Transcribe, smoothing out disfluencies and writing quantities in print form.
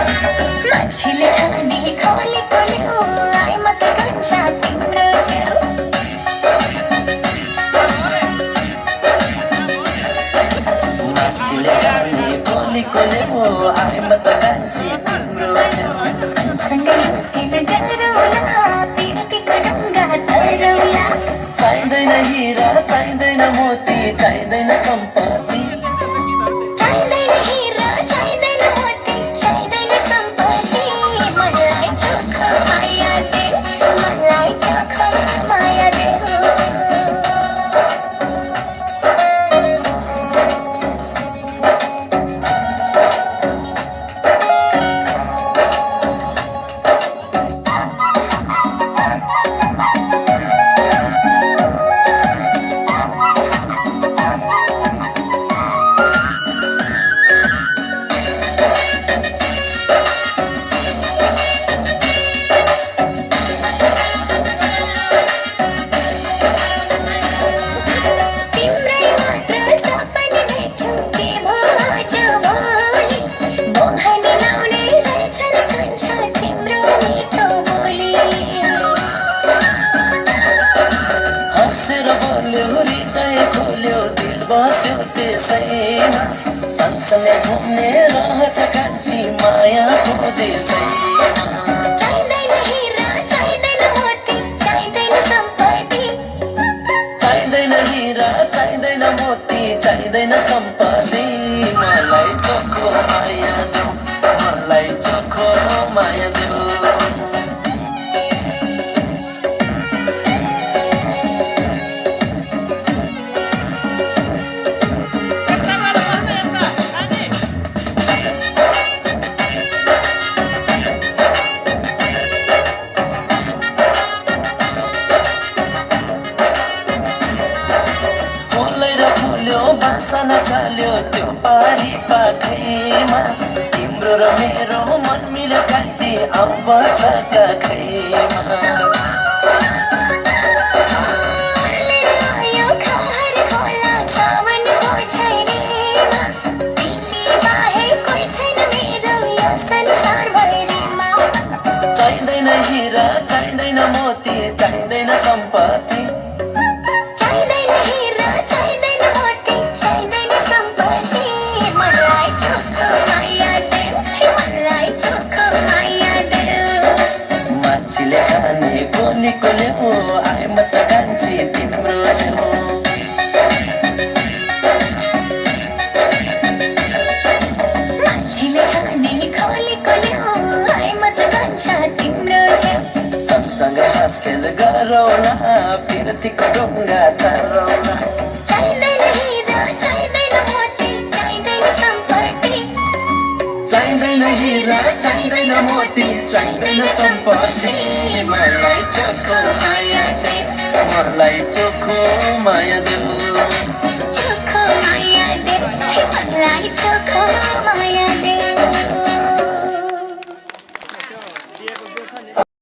मान्छेले खाने खोले खोले हो आए म त कच्चा तिम्रो छेउ मान्छेले खाने खोले खोले हो आए म त कान्छी तिम्रो छेउ सँगसँगै हुँदैन डरौला पिरतीको ढुङ्गा तरौला चाहिँदैन हिरा चाहिँदैन मोती चाहिँदैन सम्पत्ति चाहिँदैन हिरा चाहिँदैन मोती चाहिँदैन सम्पत्ति मलाई चोखो माया दे मलाई चोखो माया दे तिम्रै मात्र सपना देख्छु के भन्छ भोलि मोहनी लाउने रहेछन् कान्छा तिम्रो मिठो बोली हँसेर बोल्यो हृदय खोल्यो दिल बस्यो त्यसैमा सँगसँगै घुम्ने रहछ कान्छी मायाको देशैमा चाहिँदैन हिरा चाहिँदैन मोती चाहिँदैन सम्पत्ति चाहिँदैन हिरा चाहिँदैन मोती चाहिँदैन सम्पत्ति मलाई चोखो माया देऊ मलाई चोखो माया देऊ फुल्यो बासना चाल्यो त्यो पारी पाखैमा तिम्रो र मेरो मन मिल्यो कान्छी आऊ बस काखैमा आयो खहर खोला सावनको छैरीमा तिमी बाहेक कोही छैन मेरो यो संसारभरिमा चाहिँदैन हिरा चाहिँदैन मोती चाहिँदैन सम्पत्ति चाहिँदैन हिरा चाहिँदैन मोती चाहिँदैन सम्पत्ति मलाई चोखो माया देऊ मलाई चोखो माया देऊ मान्छेले खाने कोली कोले हो आए म त कान्छी तिम्रो छेउ मान्छेले खाने खोले खोले हो आए म त कान्छा तिम्रो छेउ सँगसँगै हाँसखेल गरौला पिरतीको ढुङ्गा तरौला चाहिँदैन हिरा चाहिँदैन मोती चाहिँदैन सम्पत्ति चाहिँदैन हिरा चाहिँदैन मोती चाहिँदैन सम्पत्ति मलाई चोखो माया दे मलाई चोखो माया देऊ चोखो माया दे मलाई चोखो